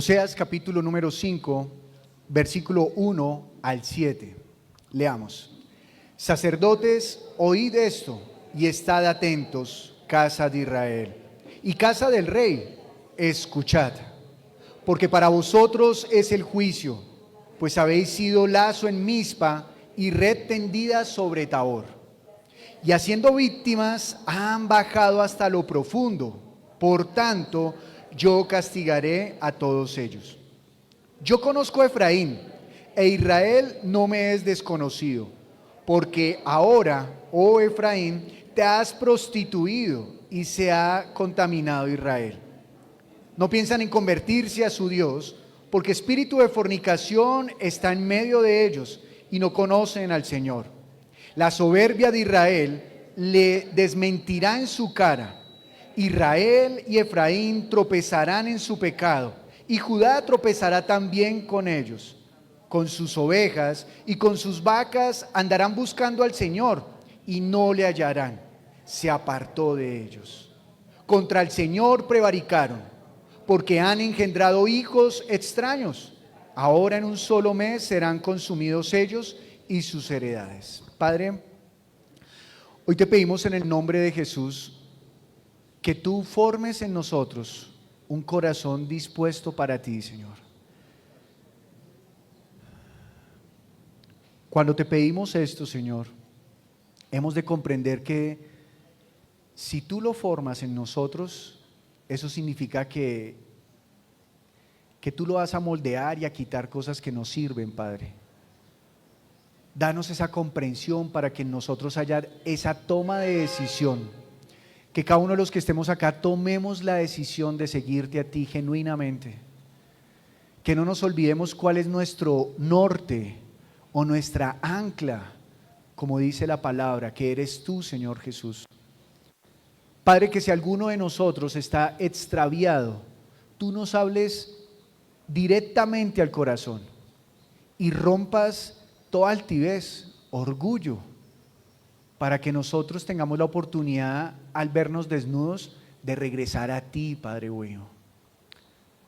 Oseas capítulo número 5, versículo 1 al 7. Leamos. Sacerdotes, oíd esto y estad atentos, casa de Israel, y casa del rey, escuchad, porque para vosotros es el juicio, pues habéis sido lazo en Mizpa y red tendida sobre Tabor. Y haciendo víctimas han bajado hasta lo profundo. Por tanto, yo castigaré a todos ellos. Yo conozco a Efraín, e Israel no me es desconocido, porque ahora, oh Efraín, te has prostituido y se ha contaminado Israel. No piensan en convertirse a su Dios, porque espíritu de fornicación está en medio de ellos y no conocen al Señor. La soberbia de Israel le desmentirá en su cara. Israel y Efraín tropezarán en su pecado, y Judá tropezará también con ellos. Con sus ovejas y con sus vacas andarán buscando al Señor, y no le hallarán. Se apartó de ellos. Contra el Señor prevaricaron, porque han engendrado hijos extraños. Ahora en un solo mes serán consumidos ellos y sus heredades. Padre, hoy te pedimos en el nombre de Jesús que tú formes en nosotros un corazón dispuesto para ti, Señor. Cuando te pedimos esto, Señor, hemos de comprender que si tú lo formas en nosotros, eso significa que tú lo vas a moldear y a quitar cosas que no sirven, Padre. Danos esa comprensión para que en nosotros haya esa toma de decisión. Que cada uno de los que estemos acá tomemos la decisión de seguirte a ti genuinamente. Que no nos olvidemos cuál es nuestro norte o nuestra ancla, como dice la palabra, que eres tú, Señor Jesús. Padre, que si alguno de nosotros está extraviado, tú nos hables directamente al corazón y rompas toda altivez, orgullo, para que nosotros tengamos la oportunidad, al vernos desnudos, de regresar a ti, Padre bueno.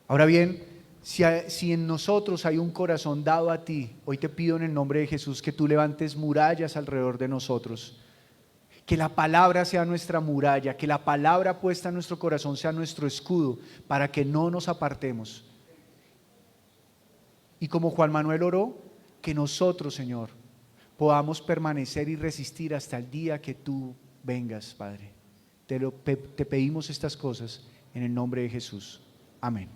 Ahora bien, si en nosotros hay un corazón dado a ti, hoy te pido en el nombre de Jesús que tú levantes murallas alrededor de nosotros, que la palabra sea nuestra muralla, que la palabra puesta en nuestro corazón sea nuestro escudo, para que no nos apartemos. Y como Juan Manuel oró, que nosotros, Señor, podamos permanecer y resistir hasta el día que tú vengas, Padre. Te pedimos estas cosas en el nombre de Jesús. Amén.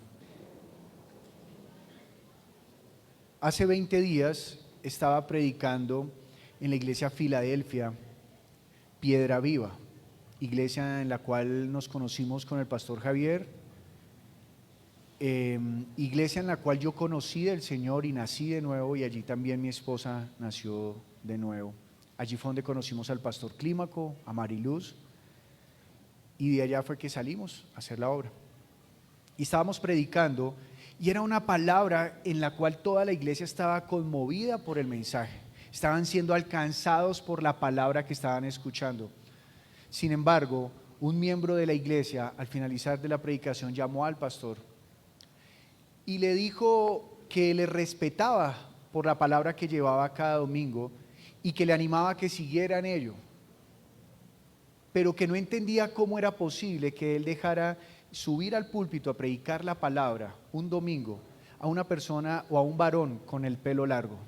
Hace 20 días estaba predicando en la iglesia Filadelfia, Piedra Viva, iglesia en la cual nos conocimos con el pastor Javier, iglesia en la cual yo conocí del Señor y nací de nuevo, y allí también mi esposa nació de nuevo. Allí fue donde conocimos al pastor Clímaco, a Mariluz, y de allá fue que salimos a hacer la obra. Y estábamos predicando, y era una palabra en la cual toda la iglesia estaba conmovida por el mensaje. Estaban siendo alcanzados por la palabra que estaban escuchando. Sin embargo, un miembro de la iglesia, al finalizar de la predicación, llamó al pastor y le dijo que le respetaba por la palabra que llevaba cada domingo y que le animaba a que siguiera en ello, pero que no entendía cómo era posible que él dejara subir al púlpito a predicar la palabra un domingo a una persona o a un varón con el pelo largo.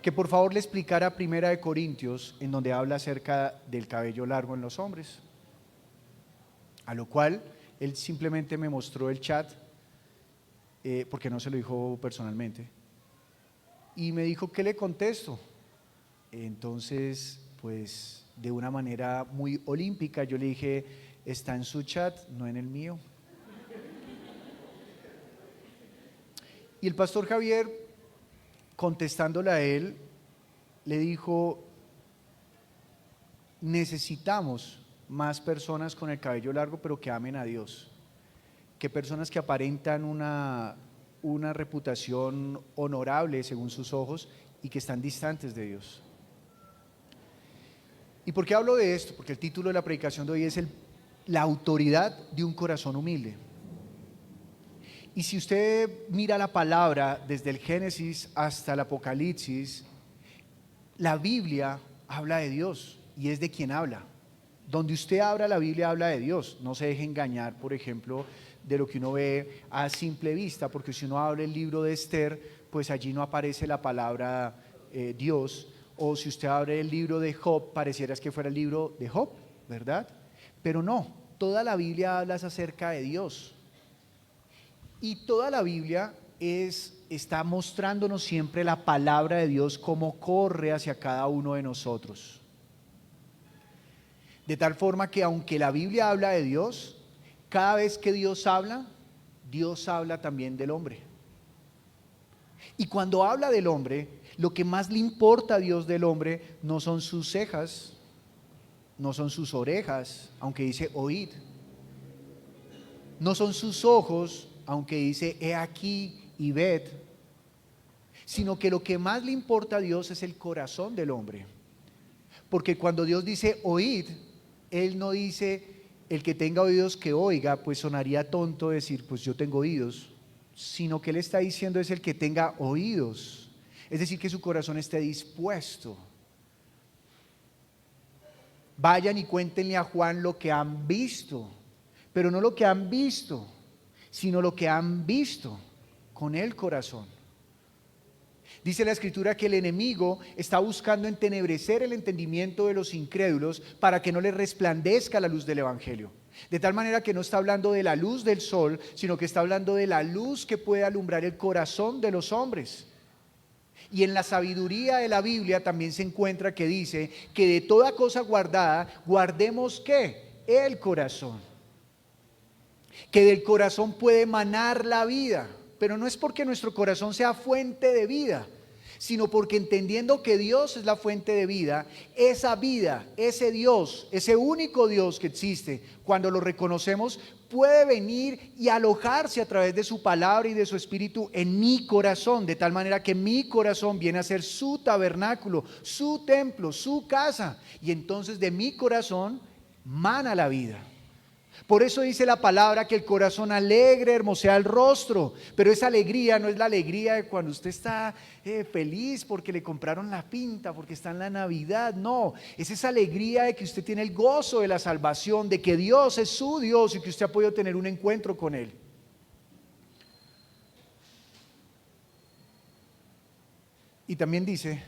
Que por favor le explicara 1 Corintios, en donde habla acerca del cabello largo en los hombres. A lo cual él simplemente me mostró el chat, porque no se lo dijo personalmente, y me dijo, ¿qué le contesto? Entonces, pues de una manera muy olímpica yo le dije, está en su chat, no en el mío. Y el pastor Javier, contestándole a él, le dijo, necesitamos más personas con el cabello largo pero que amen a Dios, que personas que aparentan una reputación honorable según sus ojos y que están distantes de Dios. ¿Y por qué hablo de esto? Porque el título de la predicación de hoy es la autoridad de un corazón humilde. Y si usted mira la palabra desde el Génesis hasta el Apocalipsis, la Biblia habla de Dios y es de quien habla. Donde usted abra la Biblia habla de Dios. No se deje engañar, por ejemplo, de lo que uno ve a simple vista, porque si uno abre el libro de Esther, pues allí no aparece la palabra Dios. O si usted abre el libro de Job, pareciera que fuera el libro de Job, ¿verdad? Pero no, toda la Biblia habla acerca de Dios. Y toda la Biblia está mostrándonos siempre la palabra de Dios, cómo corre hacia cada uno de nosotros. De tal forma que aunque la Biblia habla de Dios, cada vez que Dios habla también del hombre. Y cuando habla del hombre, lo que más le importa a Dios del hombre no son sus cejas, no son sus orejas, aunque dice oíd, no son sus ojos, aunque dice he aquí y ved, sino que lo que más le importa a Dios es el corazón del hombre. Porque cuando Dios dice oíd, Él no dice el que tenga oídos que oiga, pues sonaría tonto decir pues yo tengo oídos, sino que Él está diciendo es el que tenga oídos, es decir, que su corazón esté dispuesto. Vayan y cuéntenle a Juan lo que han visto, pero no lo que han visto, sino lo que han visto con el corazón. Dice la Escritura que el enemigo está buscando entenebrecer el entendimiento de los incrédulos para que no les resplandezca la luz del Evangelio. De tal manera que no está hablando de la luz del sol, sino que está hablando de la luz que puede alumbrar el corazón de los hombres. Y en la sabiduría de la Biblia también se encuentra que dice que de toda cosa guardada, guardemos ¿qué? El corazón. Que del corazón puede emanar la vida, pero no es porque nuestro corazón sea fuente de vida, sino porque entendiendo que Dios es la fuente de vida, ese Dios, ese único Dios que existe, cuando lo reconocemos, puede venir y alojarse a través de su palabra y de su espíritu en mi corazón, de tal manera que mi corazón viene a ser su tabernáculo, su templo, su casa, y entonces de mi corazón mana la vida. Por eso dice la palabra que el corazón alegre hermosea el rostro, pero esa alegría no es la alegría de cuando usted está feliz porque le compraron la pinta, porque está en la Navidad, no, es esa alegría de que usted tiene el gozo de la salvación, de que Dios es su Dios y que usted ha podido tener un encuentro con Él. Y también dice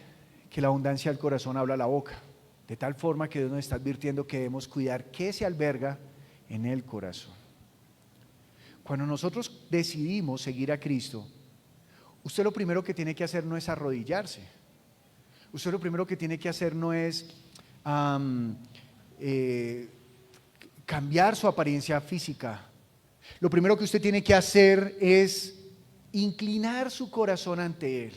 que la abundancia del corazón habla la boca, de tal forma que Dios nos está advirtiendo que debemos cuidar qué se alberga en el corazón. Cuando nosotros decidimos seguir a Cristo, usted lo primero que tiene que hacer no es arrodillarse. Usted lo primero que tiene que hacer no es cambiar su apariencia física. Lo primero que usted tiene que hacer es inclinar su corazón ante Él.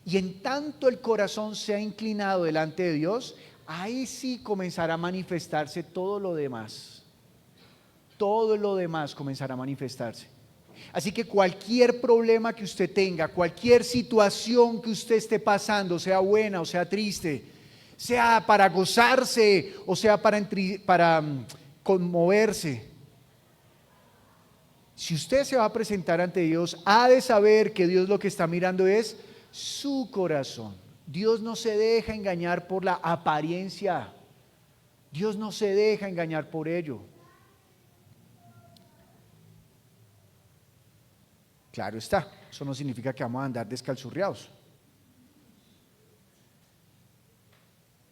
Y en tanto el corazón sea inclinado delante de Dios, ahí sí comenzará a manifestarse todo lo demás. Todo lo demás comenzará a manifestarse. Así que cualquier problema que usted tenga, cualquier situación que usted esté pasando, sea buena o sea triste, sea para gozarse o sea para conmoverse, si usted se va a presentar ante Dios, ha de saber que Dios lo que está mirando es su corazón. Dios no se deja engañar por la apariencia. Dios no se deja engañar por ello. Claro está, eso no significa que vamos a andar descalzurriados,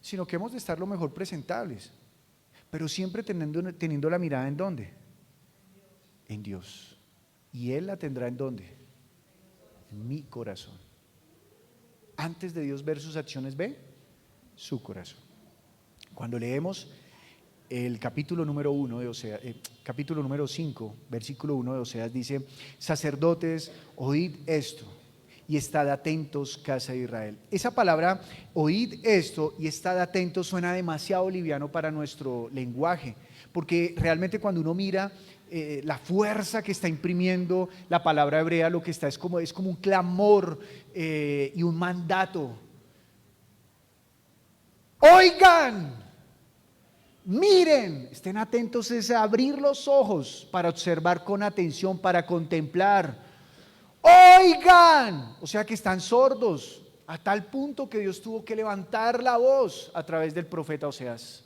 sino que hemos de estar lo mejor presentables, pero siempre teniendo la mirada ¿en dónde? En Dios. ¿Y Él la tendrá en dónde? En mi corazón. Antes de Dios ver sus acciones, ve su corazón. Cuando leemos el capítulo número 1 de Oseas, capítulo número 5, versículo 1 de Oseas dice: sacerdotes, oíd esto y estad atentos, casa de Israel. Esa palabra, oíd esto y estad atentos, suena demasiado liviano para nuestro lenguaje, porque realmente cuando uno mira la fuerza que está imprimiendo la palabra hebrea, lo que está es como un clamor y un mandato. Oigan, miren, estén atentos, es abrir los ojos para observar con atención, para contemplar, oigan. O sea que están sordos, a tal punto que Dios tuvo que levantar la voz a través del profeta Oseas.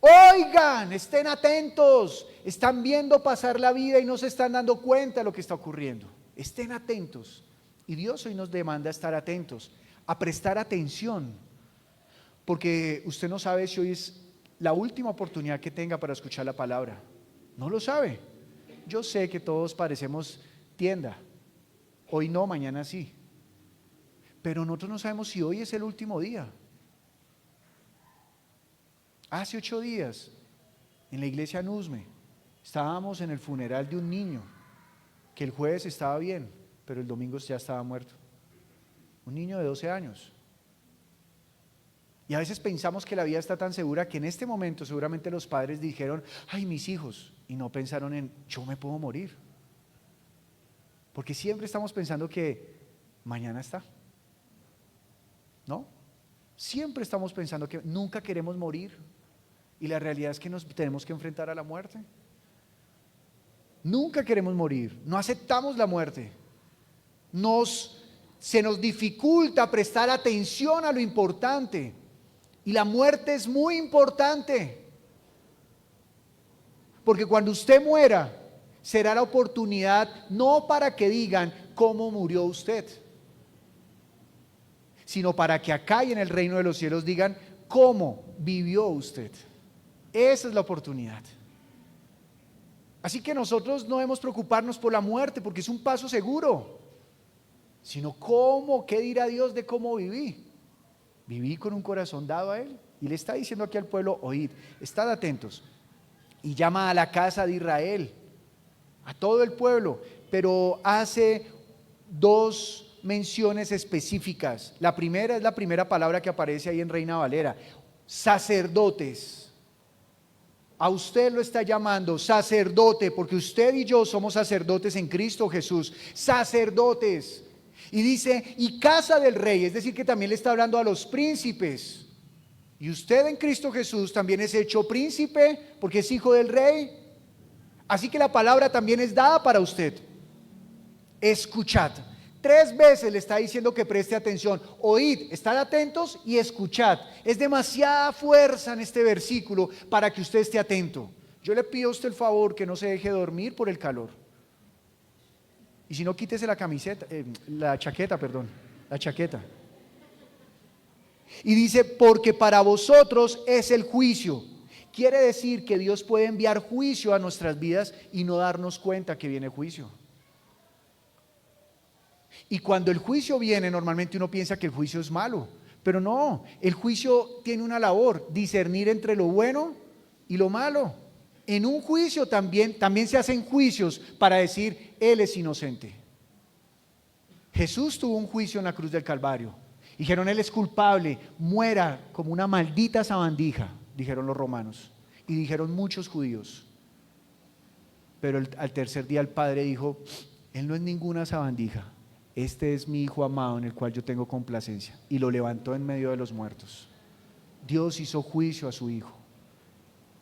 Oigan, estén atentos, están viendo pasar la vida y no se están dando cuenta de lo que está ocurriendo. Estén atentos. Y Dios hoy nos demanda estar atentos, a prestar atención, porque usted no sabe si hoy es la última oportunidad que tenga para escuchar la palabra. No lo sabe. Yo sé que todos parecemos tienda, hoy no, mañana sí, pero nosotros no sabemos si hoy es el último día. Hace 8 días, en la iglesia Nusme, estábamos en el funeral de un niño que el jueves estaba bien, pero el domingo ya estaba muerto. Un niño de 12 años. Y a veces pensamos que la vida está tan segura que en este momento seguramente los padres dijeron, ay, mis hijos, y no pensaron en, yo me puedo morir. Porque siempre estamos pensando que mañana está. ¿No? Siempre estamos pensando que nunca queremos morir. Y la realidad es que nos tenemos que enfrentar a la muerte. Nunca queremos morir, no aceptamos la muerte. Se nos dificulta prestar atención a lo importante. Y la muerte es muy importante. Porque cuando usted muera, será la oportunidad no para que digan cómo murió usted, sino para que acá y en el reino de los cielos digan cómo vivió usted. Esa es la oportunidad. Así que nosotros no debemos preocuparnos por la muerte porque es un paso seguro, sino cómo, qué dirá Dios de cómo viví. Viví con un corazón dado a Él. Y le está diciendo aquí al pueblo, oíd, estad atentos. Y llama a la casa de Israel, a todo el pueblo, pero hace 2 menciones específicas. La primera es la primera palabra que aparece ahí en Reina Valera, sacerdotes. A usted lo está llamando sacerdote, porque usted y yo somos sacerdotes en Cristo Jesús, sacerdotes. Y dice, y casa del rey, es decir que también le está hablando a los príncipes. Y usted en Cristo Jesús también es hecho príncipe, porque es hijo del rey. Así que la palabra también es dada para usted. Escuchad. 3 veces le está diciendo que preste atención. Oíd, estad atentos y escuchad. Es demasiada fuerza en este versículo para que usted esté atento. Yo le pido a usted el favor que no se deje dormir por el calor. Y si no, quítese la chaqueta. Y dice, porque para vosotros es el juicio. Quiere decir que Dios puede enviar juicio a nuestras vidas y no darnos cuenta que viene juicio. Y cuando el juicio viene, normalmente uno piensa que el juicio es malo, pero no, el juicio tiene una labor, discernir entre lo bueno y lo malo. En un juicio también se hacen juicios para decir, Él es inocente. Jesús tuvo un juicio en la cruz del Calvario. Dijeron, Él es culpable, muera como una maldita sabandija, dijeron los romanos. Y dijeron muchos judíos. Pero al tercer día el Padre dijo, Él no es ninguna sabandija. Este es mi Hijo amado en el cual yo tengo complacencia. Y lo levantó en medio de los muertos. Dios hizo juicio a su Hijo.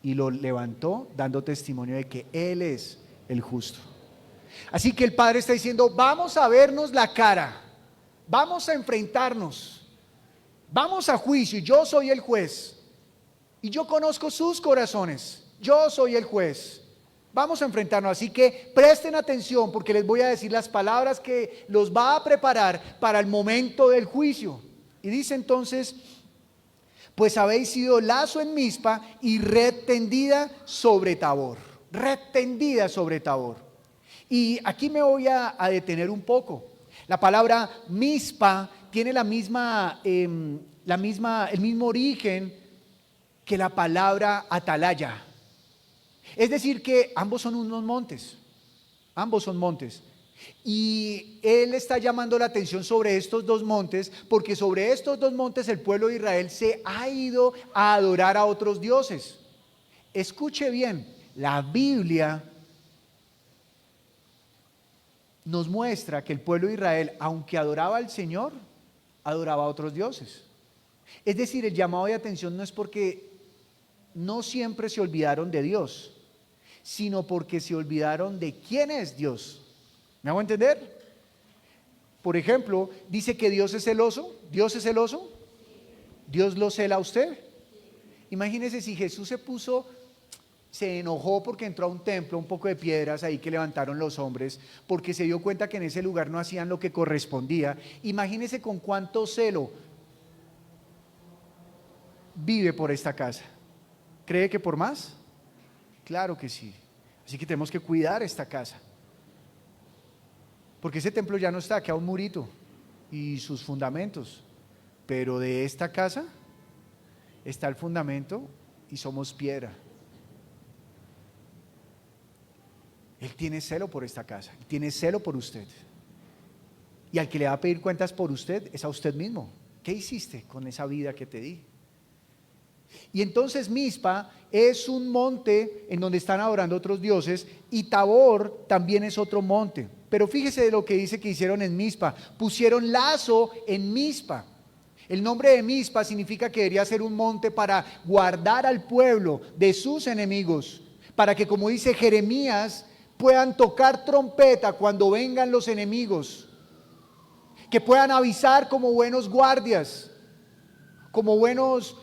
Y lo levantó dando testimonio de que Él es el justo. Así que el Padre está diciendo, vamos a vernos la cara. Vamos a enfrentarnos. Vamos a juicio. Yo soy el juez. Y yo conozco sus corazones. Yo soy el juez. Vamos a enfrentarnos, así que presten atención porque les voy a decir las palabras que los va a preparar para el momento del juicio. Y dice entonces, pues habéis sido lazo en Mizpa y red tendida sobre Tabor. Red tendida sobre Tabor. Y aquí me voy a detener un poco. La palabra Mizpa tiene el mismo origen que la palabra atalaya. Es decir que ambos son unos montes, ambos son montes. Y Él está llamando la atención sobre estos 2 montes, porque sobre estos 2 montes el pueblo de Israel se ha ido a adorar a otros dioses. Escuche bien, la Biblia nos muestra que el pueblo de Israel, aunque adoraba al Señor, adoraba a otros dioses. Es decir, el llamado de atención no es porque no siempre se olvidaron de Dios, sino porque se olvidaron de quién es Dios. ¿Me hago entender? Por ejemplo, dice que Dios es celoso. ¿Dios es celoso? ¿Dios lo cela a usted? Imagínese si Jesús se enojó porque entró a un templo, un poco de piedras ahí que levantaron los hombres, porque se dio cuenta que en ese lugar no hacían lo que correspondía. Imagínese con cuánto celo vive por esta casa. ¿Cree que por más? Claro que sí. Así que tenemos que cuidar esta casa. Porque ese templo ya no está, queda un murito y sus fundamentos. Pero de esta casa está el fundamento y somos piedra. Él tiene celo por esta casa, tiene celo por usted. Y al que le va a pedir cuentas por usted es a usted mismo. ¿Qué hiciste con esa vida que te di? Y entonces Mizpa es un monte en donde están adorando otros dioses, y Tabor también es otro monte. Pero fíjese de lo que dice que hicieron en Mizpa. Pusieron lazo en Mizpa. El nombre de Mizpa significa que debería ser un monte para guardar al pueblo de sus enemigos, para que, como dice Jeremías, puedan tocar trompeta cuando vengan los enemigos, que puedan avisar como buenos guardias, como buenos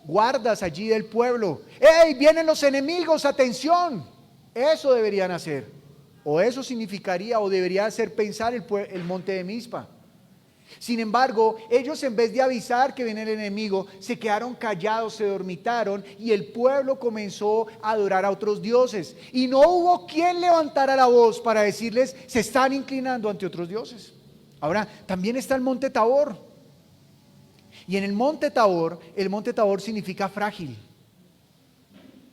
guardas allí del pueblo. ¡Ey, vienen los enemigos, atención! Eso deberían hacer, o eso significaría o debería hacer pensar el monte de Mizpa. Sin embargo, ellos, en vez de avisar que viene el enemigo, se quedaron callados, se dormitaron, y el pueblo comenzó a adorar a otros dioses, y no hubo quien levantara la voz para decirles: se están inclinando ante otros dioses. Ahora, también está el monte Tabor, y en el monte Tabor significa frágil,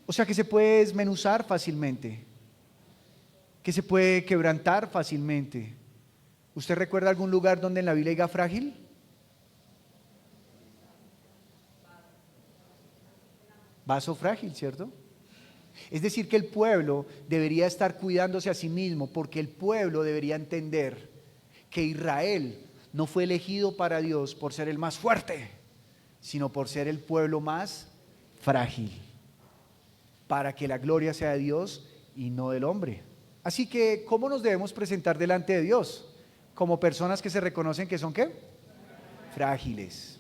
o sea que se puede desmenuzar fácilmente, que se puede quebrantar fácilmente. ¿Usted recuerda algún lugar donde en la Biblia diga frágil? Vaso frágil, ¿cierto? Es decir, que el pueblo debería estar cuidándose a sí mismo, porque el pueblo debería entender que Israel no fue elegido para Dios por ser el más fuerte, sino por ser el pueblo más frágil, para que la gloria sea de Dios y no del hombre. Así que, ¿cómo nos debemos presentar delante de Dios? Como personas que se reconocen que son ¿qué? Frágiles.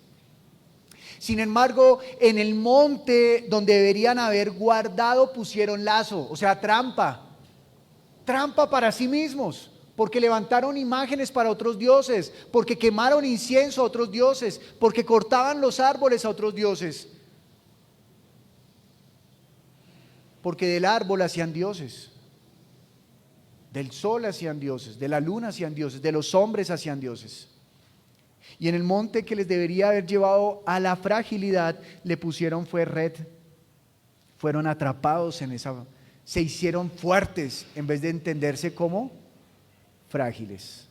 Sin embargo, en el monte donde deberían haber guardado pusieron lazo, o sea, trampa para sí mismos, porque levantaron imágenes para otros dioses, porque quemaron incienso a otros dioses, porque cortaban los árboles a otros dioses, porque del árbol hacían dioses, del sol hacían dioses, de la luna hacían dioses, de los hombres hacían dioses. Y en el monte que les debería haber llevado a la fragilidad, le pusieron fue red. Fueron atrapados en esa, se hicieron fuertes en vez de entenderse como frágiles.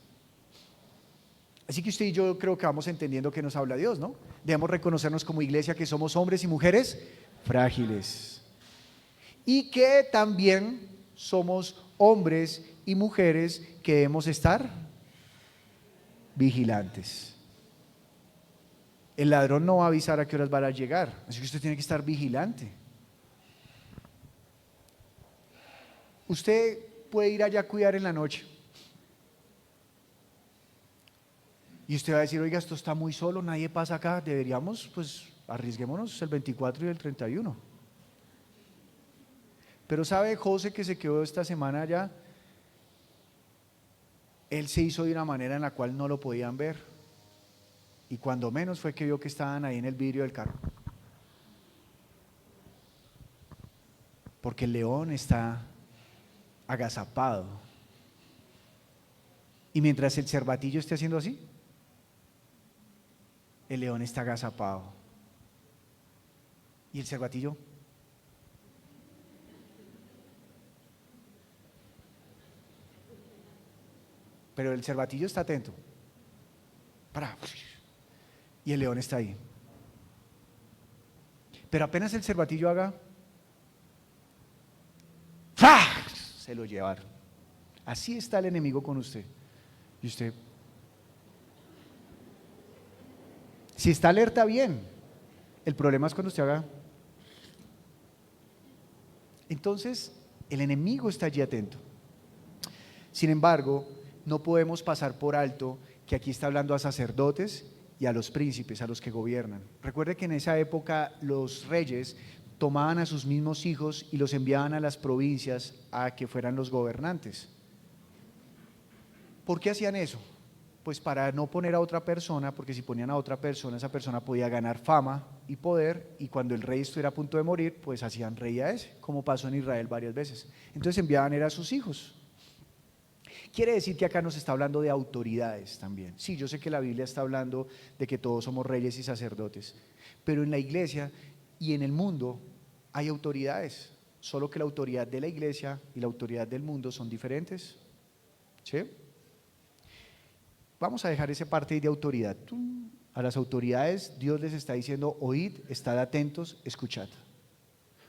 Así que usted y yo creo que vamos entendiendo que nos habla Dios, ¿no? Debemos reconocernos como iglesia que somos hombres y mujeres frágiles, y que también somos hombres y mujeres que debemos estar vigilantes. El ladrón no va a avisar a qué horas va a llegar, así que usted tiene que estar vigilante. Usted puede ir allá a cuidar en la noche, y usted va a decir: oiga, esto está muy solo, nadie pasa acá, deberíamos, pues, arriesguémonos el 24 y el 31. Pero ¿sabe José, que se quedó esta semana allá? Él se hizo de una manera en la cual no lo podían ver, y cuando menos fue que vio que estaban ahí en el vidrio del carro, porque el león está agazapado, y mientras el cervatillo esté haciendo así, el león está agazapado, y el cervatillo pero el cervatillo está atento, y el león está ahí. Pero apenas el cervatillo haga, ¡fah!, se lo llevaron. Así está el enemigo con usted. Y usted, si está alerta, bien. El problema es cuando usted haga, Entonces, el enemigo está allí atento. Sin embargo, no podemos pasar por alto que aquí está hablando a sacerdotes y a los príncipes, a los que gobiernan. Recuerde que en esa época los reyes tomaban a sus mismos hijos y los enviaban a las provincias a que fueran los gobernantes. ¿Por qué hacían eso? Pues para no poner a otra persona, porque si ponían a otra persona, esa persona podía ganar fama y poder, y cuando el rey estuviera a punto de morir, pues hacían rey a ese, como pasó en Israel varias veces. Entonces enviaban a sus hijos. Quiere decir que acá nos está hablando de autoridades también. Sí, yo sé que la Biblia está hablando de que todos somos reyes y sacerdotes, pero en la iglesia y en el mundo hay autoridades, solo que la autoridad de la iglesia y la autoridad del mundo son diferentes. ¿Sí? Vamos a dejar esa parte de autoridad. A las autoridades Dios les está diciendo: oíd, estad atentos, escuchad.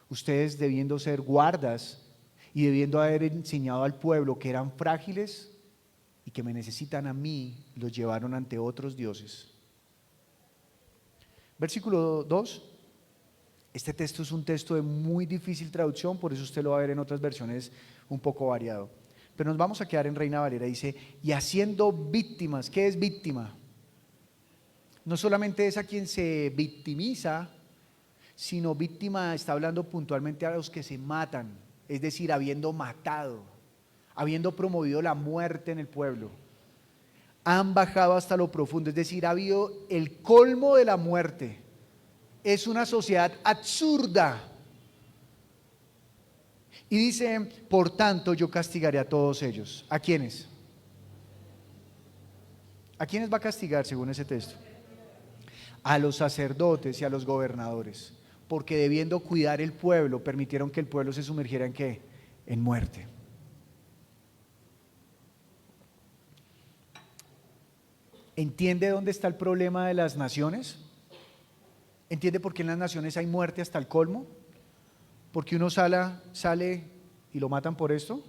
Ustedes debiendo ser guardas y debiendo haber enseñado al pueblo que eran frágiles y que me necesitan a mí, los llevaron ante otros dioses. Versículo 2. Este texto es un texto de muy difícil traducción, por eso usted lo va a ver en otras versiones un poco variado. Pero nos vamos a quedar en Reina Valera. Dice: y haciendo víctimas. ¿Qué es víctima? No solamente es a quien se victimiza, sino víctima está hablando puntualmente a los que se matan, es decir, habiendo matado, habiendo promovido la muerte en el pueblo. Han bajado hasta lo profundo, es decir, ha habido el colmo de la muerte. Es una sociedad absurda. Y dice: por tanto yo castigaré a todos ellos. ¿A quiénes? ¿A quiénes va a castigar según ese texto? A los sacerdotes y a los gobernadores, porque debiendo cuidar el pueblo, permitieron que el pueblo se sumergiera ¿en qué? En muerte. ¿Entiende dónde está el problema de las naciones? ¿Entiende por qué en las naciones hay muerte hasta el colmo? ¿Porque uno sale y lo matan por esto?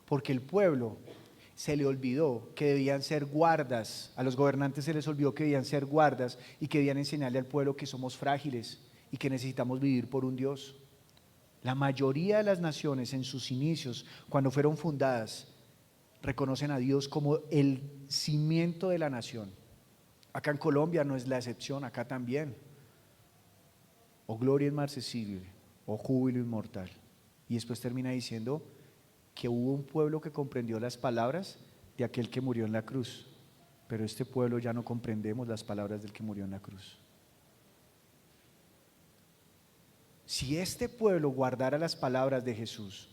Porque el pueblo se le olvidó que debían ser guardas, a los gobernantes se les olvidó que debían ser guardas y que debían enseñarle al pueblo que somos frágiles y que necesitamos vivir por un Dios. La mayoría de las naciones en sus inicios, cuando fueron fundadas, reconocen a Dios como el cimiento de la nación. Acá en Colombia no es la excepción, acá también. O gloria inmarcesible, o júbilo inmortal. Y después termina diciendo que hubo un pueblo que comprendió las palabras de aquel que murió en la cruz, pero este pueblo ya no comprendemos las palabras del que murió en la cruz. Si este pueblo guardara las palabras de Jesús,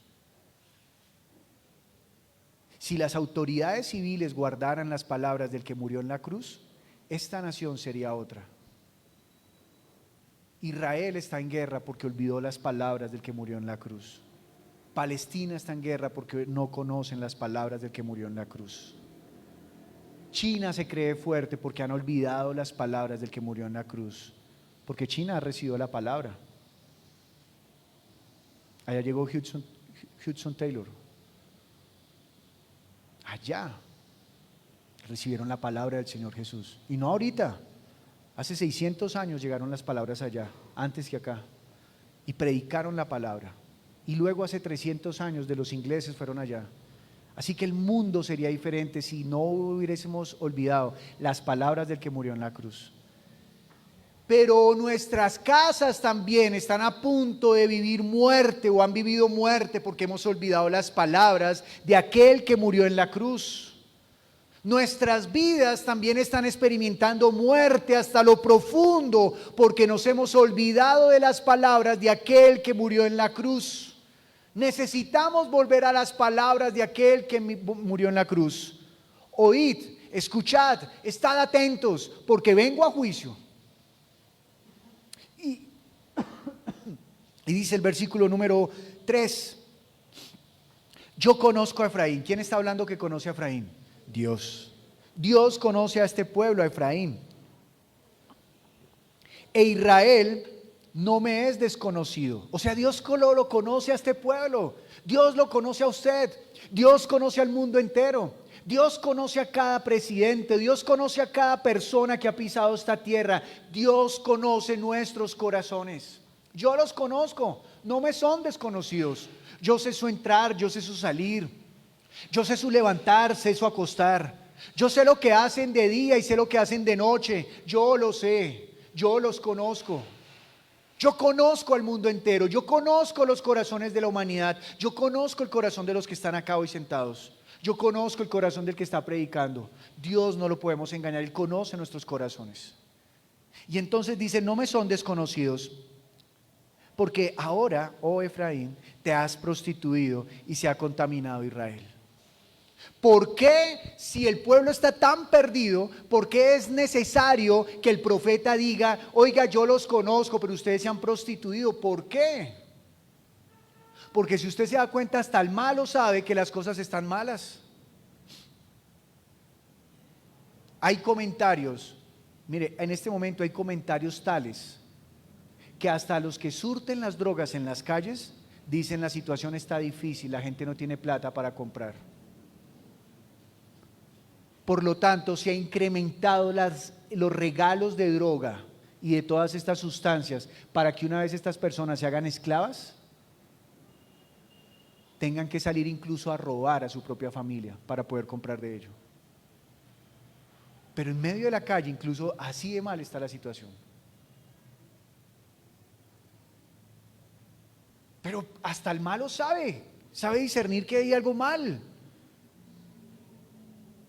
si las autoridades civiles guardaran las palabras del que murió en la cruz, esta nación sería otra. Israel está en guerra porque olvidó las palabras del que murió en la cruz. Palestina está en guerra porque no conocen las palabras del que murió en la cruz. China se cree fuerte porque han olvidado las palabras del que murió en la cruz, porque China ha recibido la palabra. Allá llegó Hudson Taylor. Allá recibieron la palabra del Señor Jesús. Y no ahorita, hace 600 años llegaron las palabras allá, antes que acá, y predicaron la palabra. Y luego hace 300 años de los ingleses fueron allá. Así que el mundo sería diferente si no hubiésemos olvidado las palabras del que murió en la cruz. Pero nuestras casas también están a punto de vivir muerte o han vivido muerte porque hemos olvidado las palabras de aquel que murió en la cruz. Nuestras vidas también están experimentando muerte hasta lo profundo porque nos hemos olvidado de las palabras de aquel que murió en la cruz. Necesitamos volver a las palabras de aquel que murió en la cruz. Oíd, escuchad, estad atentos, porque vengo a juicio. Y dice el versículo número 3: yo conozco a Efraín. ¿Quién está hablando que conoce a Efraín? Dios. Dios conoce a este pueblo, a Efraín. E Israel no me es desconocido. O sea, Dios lo conoce a este pueblo. Dios lo conoce a usted. Dios conoce al mundo entero. Dios conoce a cada presidente. Dios conoce a cada persona que ha pisado esta tierra. Dios conoce nuestros corazones. Yo los conozco, no me son desconocidos. Yo sé su entrar, yo sé su salir. Yo sé su levantar, sé su acostar. Yo sé lo que hacen de día y sé lo que hacen de noche. Yo lo sé, yo los conozco. Yo conozco al mundo entero, yo conozco los corazones de la humanidad, yo conozco el corazón de los que están acá hoy sentados, yo conozco el corazón del que está predicando. Dios no lo podemos engañar, Él conoce nuestros corazones. Y entonces dice, no me son desconocidos, porque ahora, oh Efraín, te has prostituido y se ha contaminado Israel. ¿Por qué, si el pueblo está tan perdido, por qué es necesario que el profeta diga, oiga, yo los conozco, pero ustedes se han prostituido? ¿Por qué? Porque si usted se da cuenta, hasta el malo sabe que las cosas están malas. Hay comentarios, mire, en este momento hay comentarios tales que hasta los que surten las drogas en las calles dicen la situación está difícil, la gente no tiene plata para comprar. Por lo tanto, se ha incrementado los regalos de droga y de todas estas sustancias para que una vez estas personas se hagan esclavas, tengan que salir incluso a robar a su propia familia para poder comprar de ello. Pero en medio de la calle, incluso así de mal está la situación. Pero hasta el malo sabe discernir que hay algo mal.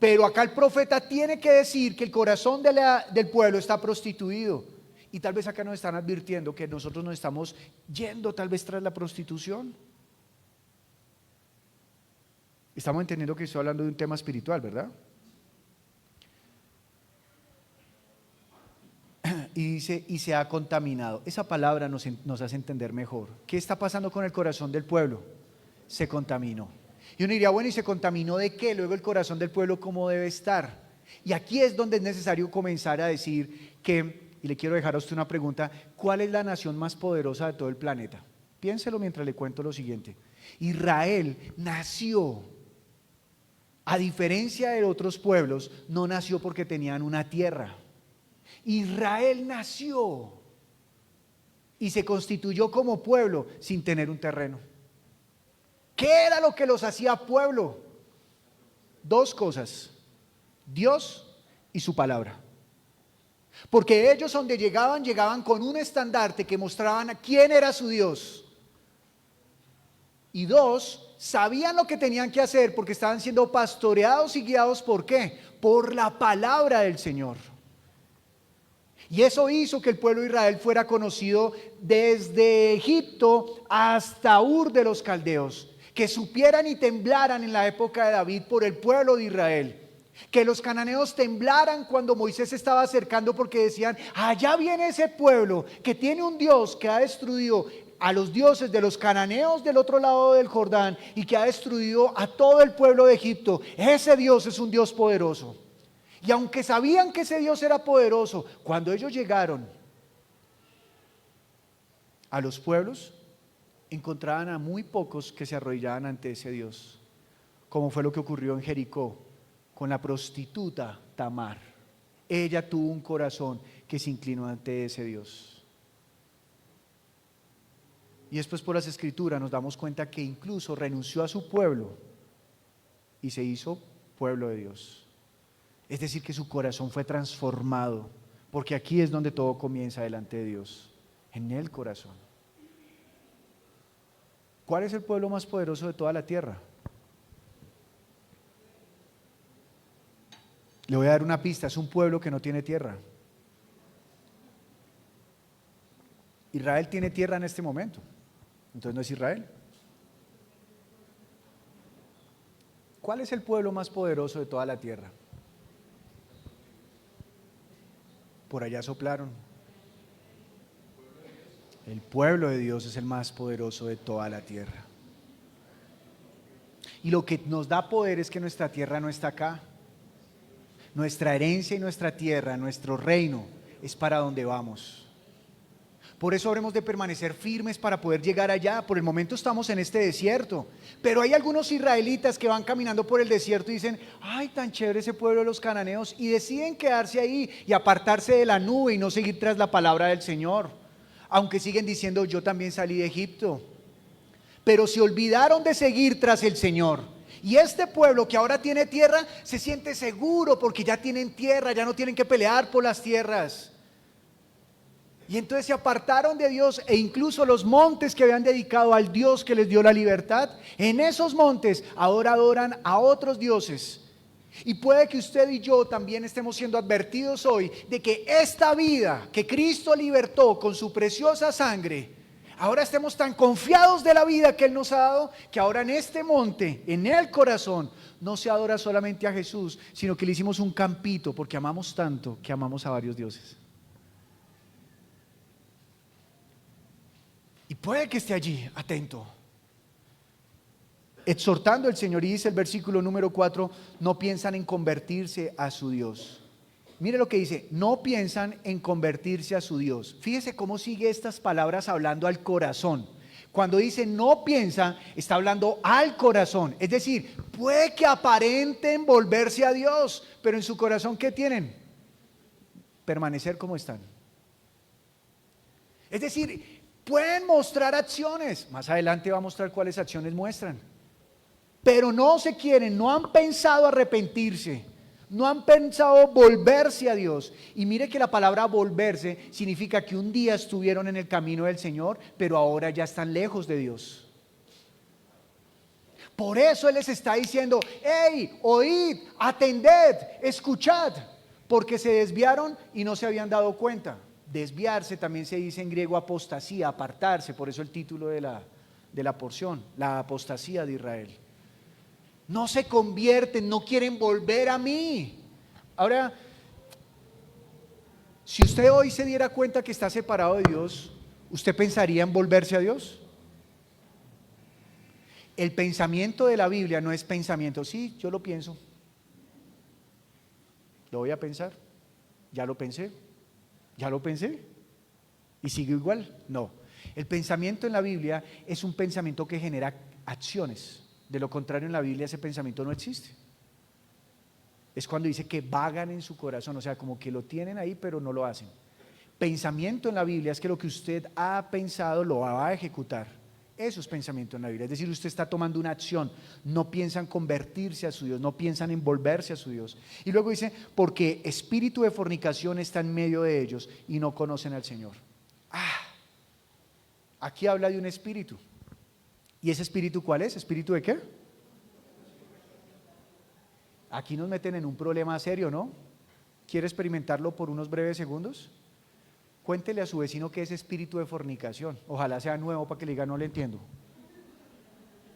Pero acá el profeta tiene que decir que el corazón del pueblo está prostituido. Y tal vez acá nos están advirtiendo que nosotros nos estamos yendo tal vez tras la prostitución. Estamos entendiendo que estoy hablando de un tema espiritual, ¿verdad? Y dice, y se ha contaminado. Esa palabra nos hace entender mejor. ¿Qué está pasando con el corazón del pueblo? Se contaminó. Y uno diría, bueno, ¿y se contaminó de qué? Luego el corazón del pueblo, ¿cómo debe estar? Y aquí es donde es necesario comenzar a decir que, y le quiero dejar a usted una pregunta, ¿cuál es la nación más poderosa de todo el planeta? Piénselo mientras le cuento lo siguiente. Israel nació, a diferencia de otros pueblos, no nació porque tenían una tierra. Israel nació y se constituyó como pueblo sin tener un terreno. ¿Qué era lo que los hacía pueblo? Dos cosas: Dios y su palabra. Porque ellos donde llegaban con un estandarte que mostraban quién era su Dios. Y dos, sabían lo que tenían que hacer porque estaban siendo pastoreados y guiados. ¿Por qué? Por la palabra del Señor. Y eso hizo que el pueblo de Israel fuera conocido desde Egipto hasta Ur de los Caldeos. Que supieran y temblaran en la época de David por el pueblo de Israel. Que los cananeos temblaran cuando Moisés se estaba acercando porque decían, allá viene ese pueblo que tiene un Dios que ha destruido a los dioses de los cananeos del otro lado del Jordán y que ha destruido a todo el pueblo de Egipto. Ese Dios es un Dios poderoso. Y aunque sabían que ese Dios era poderoso, cuando ellos llegaron a los pueblos, encontraban a muy pocos que se arrodillaban ante ese Dios, como fue lo que ocurrió en Jericó con la prostituta Tamar. Ella tuvo un corazón que se inclinó ante ese Dios. Y después por las escrituras nos damos cuenta que incluso renunció a su pueblo y se hizo pueblo de Dios. Es decir, que su corazón fue transformado, porque aquí es donde todo comienza delante de Dios, en el corazón. ¿Cuál es el pueblo más poderoso de toda la tierra? Le voy a dar una pista, es un pueblo que no tiene tierra. Israel tiene tierra en este momento, entonces no es Israel. ¿Cuál es el pueblo más poderoso de toda la tierra? Por allá soplaron. El pueblo de Dios es el más poderoso de toda la tierra. Y lo que nos da poder es que nuestra tierra no está acá. Nuestra herencia y nuestra tierra, nuestro reino, es para donde vamos. Por eso habremos de permanecer firmes para poder llegar allá. Por el momento estamos en este desierto, pero hay algunos israelitas que van caminando por el desierto y dicen, ay, tan chévere ese pueblo de los cananeos, y deciden quedarse ahí y apartarse de la nube y no seguir tras la palabra del Señor. aunque siguen diciendo yo también salí de Egipto. Pero se olvidaron de seguir tras el Señor. Y este pueblo que ahora tiene tierra se siente seguro porque ya tienen tierra, ya no tienen que pelear por las tierras. Y entonces se apartaron de Dios, e incluso los montes que habían dedicado al Dios que les dio la libertad, en esos montes ahora adoran a otros dioses. Y puede que usted y yo también estemos siendo advertidos hoy de que esta vida que Cristo libertó con su preciosa sangre, ahora estemos tan confiados de la vida que Él nos ha dado, que ahora en este monte, en el corazón, no se adora solamente a Jesús, sino que le hicimos un campito porque amamos tanto que amamos a varios dioses. Y puede que esté allí, atento, exhortando al Señor. Y dice el versículo número 4, no piensan en convertirse a su Dios. Mire lo que dice, no piensan en convertirse a su Dios. Fíjese cómo sigue estas palabras hablando al corazón. Cuando dice no piensa, está hablando al corazón. Es decir, puede que aparenten volverse a Dios, pero en su corazón, ¿qué tienen? Permanecer como están. Es decir, pueden mostrar acciones. Más adelante va a mostrar cuáles acciones muestran. Pero no se quieren, no han pensado arrepentirse, no han pensado volverse a Dios. Y mire que la palabra volverse significa que un día estuvieron en el camino del Señor, pero ahora ya están lejos de Dios. Por eso Él les está diciendo, hey, oíd, atended, escuchad, porque se desviaron y no se habían dado cuenta. Desviarse también se dice en griego apostasía, apartarse, por eso el título de la porción, la apostasía de Israel. No se convierten, no quieren volver a mí. Ahora, si usted hoy se diera cuenta que está separado de Dios, ¿usted pensaría en volverse a Dios? El pensamiento de la Biblia no es pensamiento, sí, yo lo pienso. Lo voy a pensar, ya lo pensé. ¿Ya lo pensé? ¿Y sigo igual? No. El pensamiento en la Biblia es un pensamiento que genera acciones. De lo contrario, en la Biblia ese pensamiento no existe. Es cuando dice que vagan en su corazón, o sea, como que lo tienen ahí pero no lo hacen. Pensamiento en la Biblia es que lo que usted ha pensado lo va a ejecutar. Eso es pensamiento en la Biblia. Es decir, usted está tomando una acción. No piensan convertirse a su Dios, no piensan en volverse a su Dios. Y luego dice, porque espíritu de fornicación está en medio de ellos y no conocen al Señor. Aquí habla de un espíritu. ¿Y ese espíritu cuál es? ¿Espíritu de qué? Aquí nos meten en un problema serio, ¿no? ¿Quiere experimentarlo por unos breves segundos? Cuéntele a su vecino que es espíritu de fornicación. Ojalá sea nuevo para que le diga no le entiendo.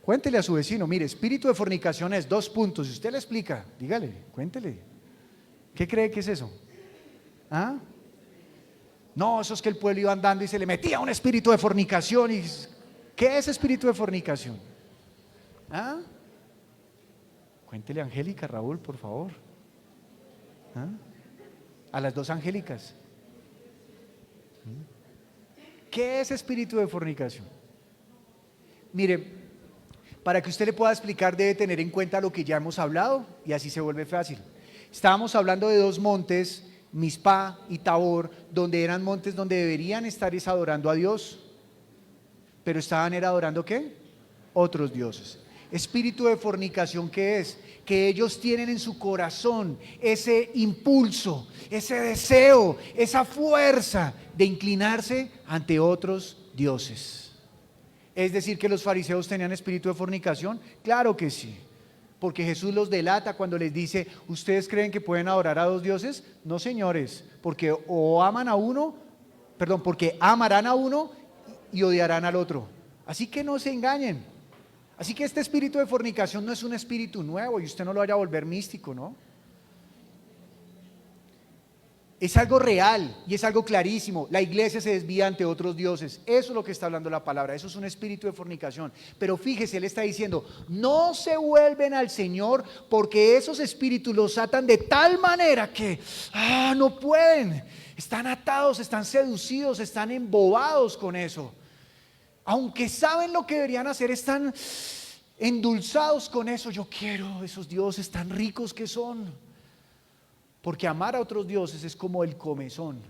Cuéntele a su vecino, mire, espíritu de fornicación es 2 puntos. Si usted le explica, dígale, cuéntele. ¿Qué cree que es eso? ¿Ah? No, eso es que el pueblo iba andando y se le metía un espíritu de fornicación. ¿Qué es espíritu de fornicación? ¿Ah? Cuéntele a Angélica, Raúl, por favor. ¿Ah? A las 2 Angélicas. ¿Qué es espíritu de fornicación? Mire, para que usted le pueda explicar debe tener en cuenta lo que ya hemos hablado y así se vuelve fácil. Estábamos hablando de 2 montes, Mizpá y Tabor, donde eran montes donde deberían estar adorando a Dios, pero estaban adorando ¿qué? Otros dioses. Espíritu de fornicación, ¿qué es? Que ellos tienen en su corazón ese impulso, ese deseo, esa fuerza de inclinarse ante otros dioses. ¿Es decir que los fariseos tenían espíritu de fornicación? Claro que sí, porque Jesús los delata cuando les dice, ¿ustedes creen que pueden adorar a 2 dioses? No, señores, porque porque amarán a uno y odiarán al otro. Así que no se engañen. Así que este espíritu de fornicación no es un espíritu nuevo y usted no lo vaya a volver místico, ¿no? Es algo real y es algo clarísimo. La iglesia se desvía ante otros dioses. Eso es lo que está hablando la palabra. Eso es un espíritu de fornicación. Pero fíjese, Él está diciendo, no se vuelven al Señor porque esos espíritus los atan de tal manera que no pueden. Están atados, están seducidos, están embobados con eso. Aunque saben lo que deberían hacer, están endulzados con eso. Yo quiero esos dioses tan ricos que son. Porque amar a otros dioses es como el comezón.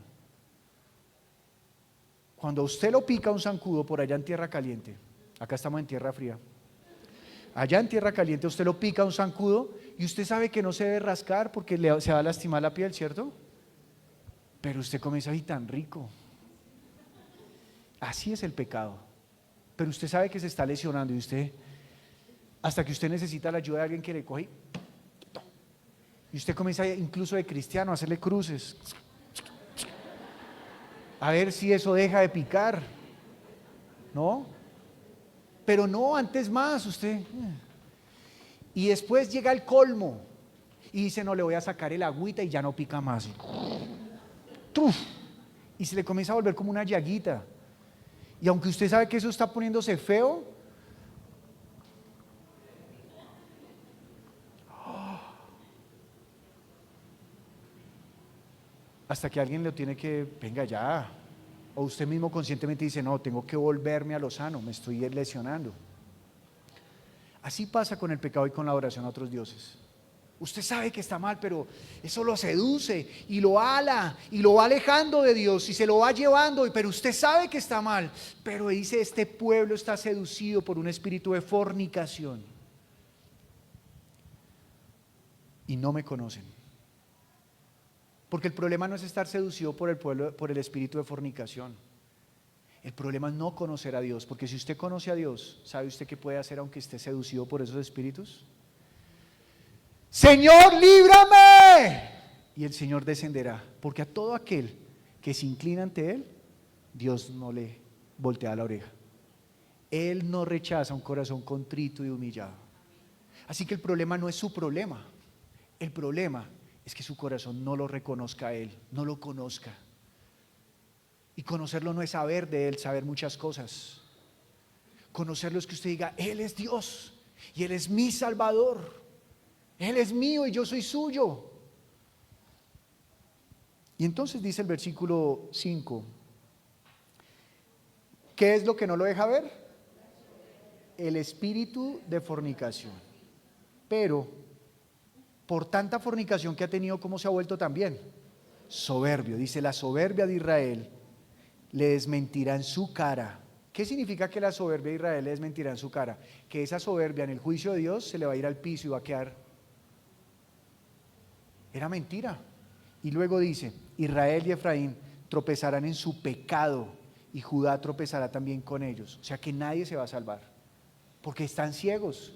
Cuando a usted lo pica un zancudo por allá en tierra caliente, acá estamos en tierra fría, allá en tierra caliente usted lo pica un zancudo y usted sabe que no se debe rascar porque se va a lastimar la piel, ¿cierto? Pero usted comienza ahí tan rico. Así es el pecado. Pero usted sabe que se está lesionando y usted, hasta que usted necesita la ayuda de alguien que le coge y usted comienza incluso de cristiano a hacerle cruces, a ver si eso deja de picar, ¿no? Pero no, antes más usted. Y después llega el colmo y dice, no, le voy a sacar el agüita y ya no pica más. ¡Tuf! Y se le comienza a volver como una llaguita. Y aunque usted sabe que eso está poniéndose feo, hasta que alguien lo tiene que, venga ya, o usted mismo conscientemente dice, no, tengo que volverme a lo sano, me estoy lesionando. Así pasa con el pecado y con la oración a otros dioses. Usted sabe que está mal, pero eso lo seduce y lo ala y lo va alejando de Dios y se lo va llevando, pero usted sabe que está mal, pero dice, este pueblo está seducido por un espíritu de fornicación y no me conocen. Porque el problema no es estar seducido por el pueblo, por el espíritu de fornicación. El problema es no conocer a Dios, porque si usted conoce a Dios, ¿sabe usted qué puede hacer aunque esté seducido por esos espíritus? Señor, líbrame. Y el Señor descenderá, porque a todo aquel que se inclina ante Él, Dios no le voltea la oreja. Él no rechaza un corazón contrito y humillado. Así que el problema no es su problema, el problema es que su corazón no lo reconozca a Él, no lo conozca. Y conocerlo no es saber de Él, saber muchas cosas. Conocerlo es que usted diga, Él es Dios y Él es mi Salvador. Él es mío y yo soy suyo. Y entonces dice el versículo 5, ¿qué es lo que no lo deja ver? El espíritu de fornicación. Pero por tanta fornicación que ha tenido, ¿cómo se ha vuelto también? Soberbio. Dice, la soberbia de Israel le desmentirá en su cara. ¿Qué significa que la soberbia de Israel le desmentirá en su cara? Que esa soberbia en el juicio de Dios se le va a ir al piso y va a quedar. Era mentira. Y luego dice, Israel y Efraín tropezarán en su pecado y Judá tropezará también con ellos. O sea que nadie se va a salvar, porque están ciegos.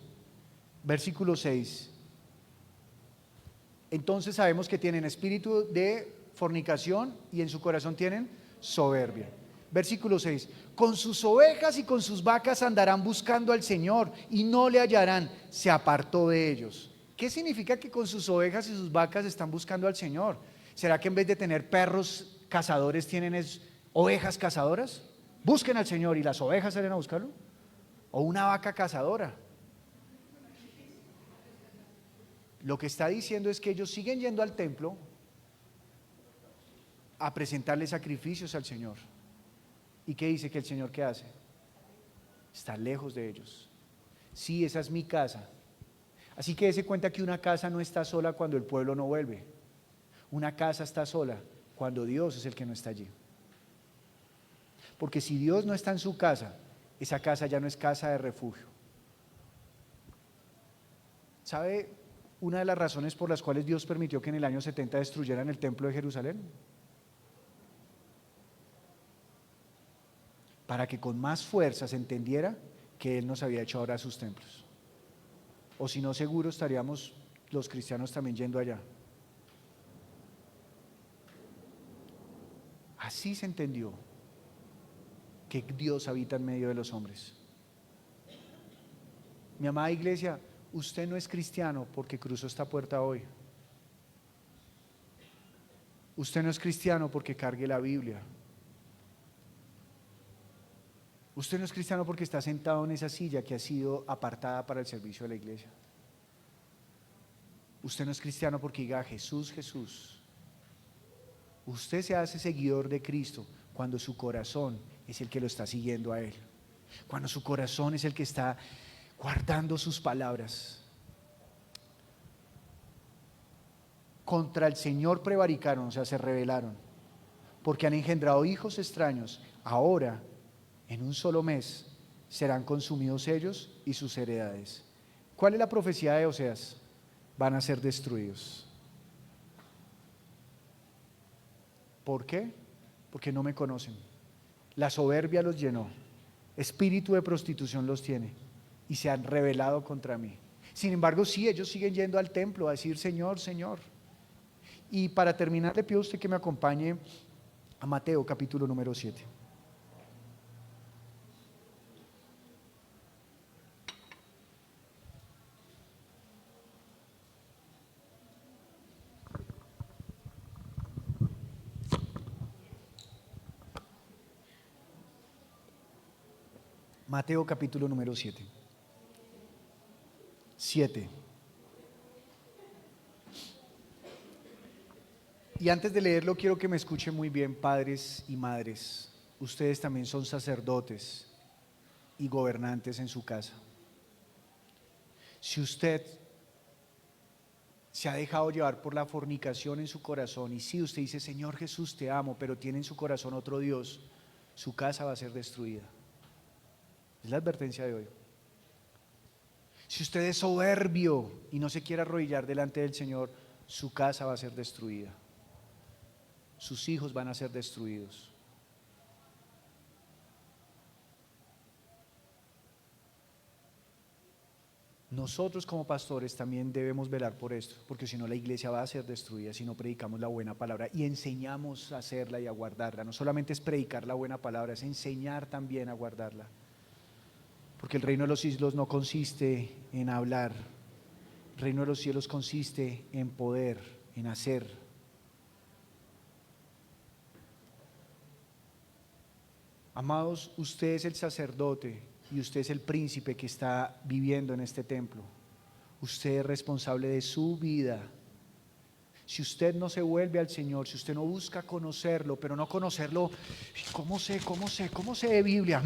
Versículo 6. Entonces sabemos que tienen espíritu de fornicación y en su corazón tienen soberbia. Versículo 6. Con sus ovejas y con sus vacas andarán buscando al Señor y no le hallarán, se apartó de ellos. ¿Qué significa que con sus ovejas y sus vacas están buscando al Señor? ¿Será que en vez de tener perros cazadores tienen ovejas cazadoras? Busquen al Señor y las ovejas salen a buscarlo. O una vaca cazadora. Lo que está diciendo es que ellos siguen yendo al templo a presentarle sacrificios al Señor. ¿Y qué dice que el Señor qué hace? Está lejos de ellos. Sí, esa es mi casa. Así que dése cuenta que una casa no está sola cuando el pueblo no vuelve. Una casa está sola cuando Dios es el que no está allí. Porque si Dios no está en su casa, esa casa ya no es casa de refugio. ¿Sabe una de las razones por las cuales Dios permitió que en el año 70 destruyeran el templo de Jerusalén? Para que con más fuerza se entendiera que Él nos había hecho ahora sus templos. O si no, seguro estaríamos los cristianos también yendo allá. Así se entendió que Dios habita en medio de los hombres. Mi amada iglesia, usted no es cristiano porque cruzó esta puerta hoy. Usted no es cristiano porque cargue la Biblia. Usted no es cristiano porque está sentado en esa silla que ha sido apartada para el servicio de la iglesia. Usted no es cristiano porque diga Jesús, Jesús. Usted se hace seguidor de Cristo cuando su corazón es el que lo está siguiendo a Él. Cuando su corazón es el que está guardando sus palabras. Contra el Señor prevaricaron, o sea, se rebelaron. porque han engendrado hijos extraños. Ahora, en un solo mes, serán consumidos ellos y sus heredades. ¿Cuál es la profecía de Oseas? Van a ser destruidos. ¿Por qué? Porque no me conocen. La soberbia los llenó. Espíritu de prostitución los tiene y se han rebelado contra mí. Sin embargo, sí, ellos siguen yendo al templo a decir Señor, Señor. Y para terminar, le pido a usted que me acompañe a Mateo capítulo número 7. Mateo capítulo número 7. 7. Y antes de leerlo quiero que me escuchen muy bien, padres y madres. Ustedes también son sacerdotes y gobernantes en su casa. Si usted se ha dejado llevar por la fornicación en su corazón, y si usted dice Señor Jesús te amo, pero tiene en su corazón otro Dios, su casa va a ser destruida. Es la advertencia de hoy. Si usted es soberbio y no se quiere arrodillar delante del Señor, su casa va a ser destruida. Sus hijos van a ser destruidos. Nosotros como pastores también debemos velar por esto, porque si no la iglesia va a ser destruida si no predicamos la buena palabra y enseñamos a hacerla y a guardarla. No solamente es predicar la buena palabra, es enseñar también a guardarla. Porque el reino de los cielos no consiste en hablar, el reino de los cielos consiste en poder, en hacer. Amados, usted es el sacerdote y usted es el príncipe que está viviendo en este templo. Usted es responsable de su vida. Si usted no se vuelve al Señor, si usted no busca conocerlo, pero no conocerlo, ¿cómo sé de Biblia?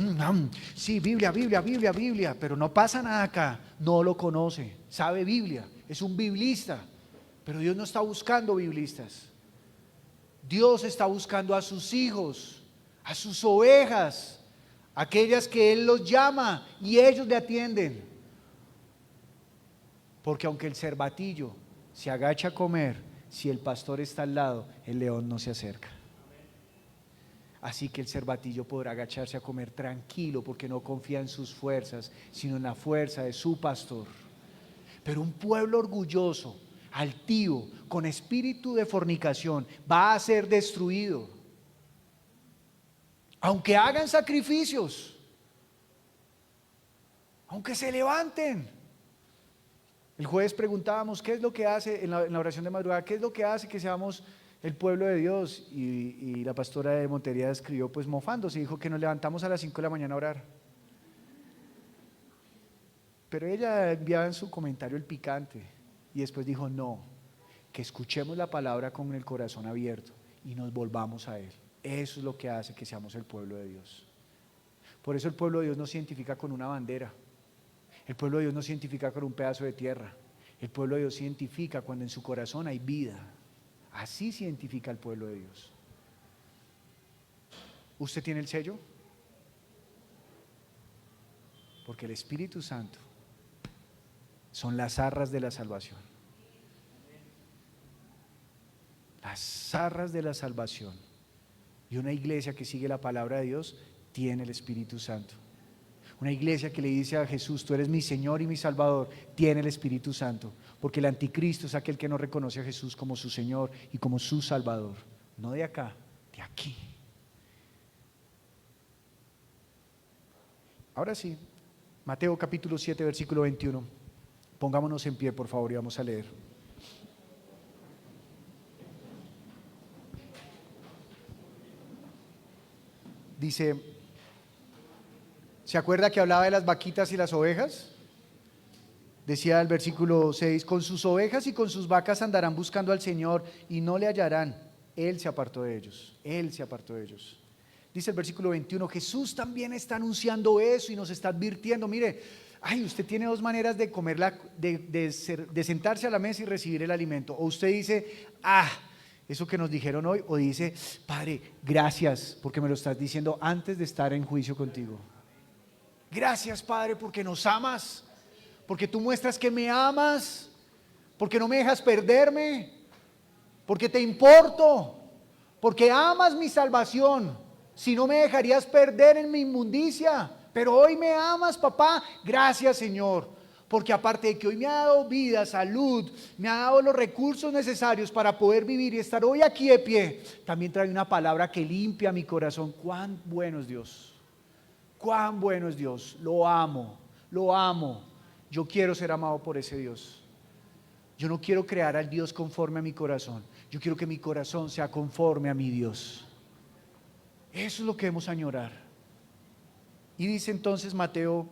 Sí, Biblia, pero no pasa nada acá, no lo conoce, sabe Biblia, es un biblista, pero Dios no está buscando biblistas. Dios está buscando a sus hijos, a sus ovejas, aquellas que Él los llama y ellos le atienden. Porque aunque el cervatillo se agacha a comer, si el pastor está al lado, el león no se acerca. Así que el cervatillo podrá agacharse a comer tranquilo porque no confía en sus fuerzas, sino en la fuerza de su pastor. Pero un pueblo orgulloso, altivo, con espíritu de fornicación, va a ser destruido. Aunque hagan sacrificios, aunque se levanten. El jueves preguntábamos qué es lo que hace en la oración de madrugada, qué es lo que hace que seamos el pueblo de Dios, y la pastora de Montería escribió pues mofándose, dijo que nos levantamos a las 5 de la mañana a orar. Pero ella enviaba en su comentario el picante y después dijo no, que escuchemos la palabra con el corazón abierto y nos volvamos a Él. Eso es lo que hace que seamos el pueblo de Dios. Por eso el pueblo de Dios no se identifica con una bandera. El pueblo de Dios no se identifica con un pedazo de tierra. El pueblo de Dios se identifica cuando en su corazón hay vida. Así se identifica el pueblo de Dios. ¿Usted tiene el sello? Porque el Espíritu Santo son las arras de la salvación. Las arras de la salvación. Y una iglesia que sigue la palabra de Dios tiene el Espíritu Santo. Una iglesia que le dice a Jesús, tú eres mi Señor y mi Salvador, tiene el Espíritu Santo, porque el anticristo es aquel que no reconoce a Jesús como su Señor y como su Salvador, no de acá, de aquí. Ahora sí, Mateo capítulo 7, versículo 21, pongámonos en pie por favor y vamos a leer. Dice, ¿se acuerda que hablaba de las vaquitas y las ovejas? Decía el versículo 6, con sus ovejas y con sus vacas andarán buscando al Señor y no le hallarán. Él se apartó de ellos, Él se apartó de ellos. Dice el versículo 21, Jesús también está anunciando eso y nos está advirtiendo, mire, usted tiene dos maneras de comer, de sentarse a la mesa y recibir el alimento. O usted dice, eso que nos dijeron hoy, o dice, Padre, gracias porque me lo estás diciendo antes de estar en juicio contigo. Gracias, Padre, porque nos amas, porque tú muestras que me amas, porque no me dejas perderme, porque te importo, porque amas mi salvación. Si no me dejarías perder en mi inmundicia, pero hoy me amas, papá. Gracias, Señor, porque aparte de que hoy me ha dado vida, salud, me ha dado los recursos necesarios para poder vivir y estar hoy aquí de pie, también trae una palabra que limpia mi corazón. Cuán bueno es Dios, cuán bueno es Dios. Lo amo, lo amo. Yo quiero ser amado por ese Dios. Yo no quiero crear al Dios conforme a mi corazón. Yo quiero que mi corazón sea conforme a mi Dios. Eso es lo que debemos añorar. Y dice entonces Mateo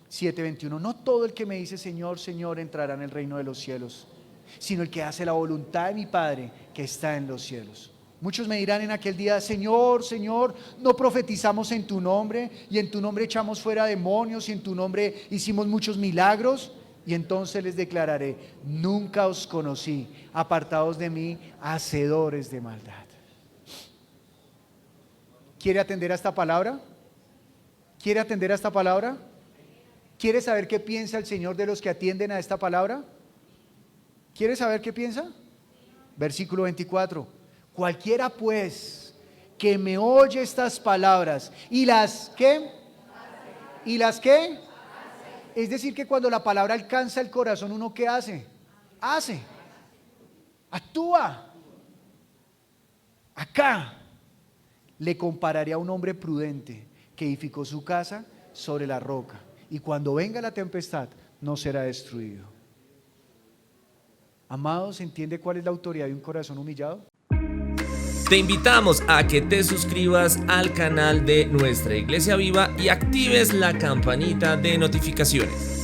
7:21, no todo el que me dice Señor, Señor entrará en el reino de los cielos, sino el que hace la voluntad de mi Padre que está en los cielos. Muchos me dirán en aquel día, Señor, Señor, no profetizamos en tu nombre, y en tu nombre echamos fuera demonios, y en tu nombre hicimos muchos milagros. Y entonces les declararé, nunca os conocí, apartados de mí, hacedores de maldad. ¿Quiere atender a esta palabra? ¿Quiere atender a esta palabra? ¿Quiere saber qué piensa el Señor de los que atienden a esta palabra? ¿Quiere saber qué piensa? Versículo 24. Cualquiera pues que me oye estas palabras y las ¿qué? ¿Y las qué? Es decir, que cuando la palabra alcanza el corazón, ¿uno qué hace? Hace, actúa. Acá le compararé a un hombre prudente que edificó su casa sobre la roca, y cuando venga la tempestad no será destruido. Amados, ¿entiende cuál es la autoridad de un corazón humillado? Te invitamos a que te suscribas al canal de Nuestra Iglesia Viva y actives la campanita de notificaciones.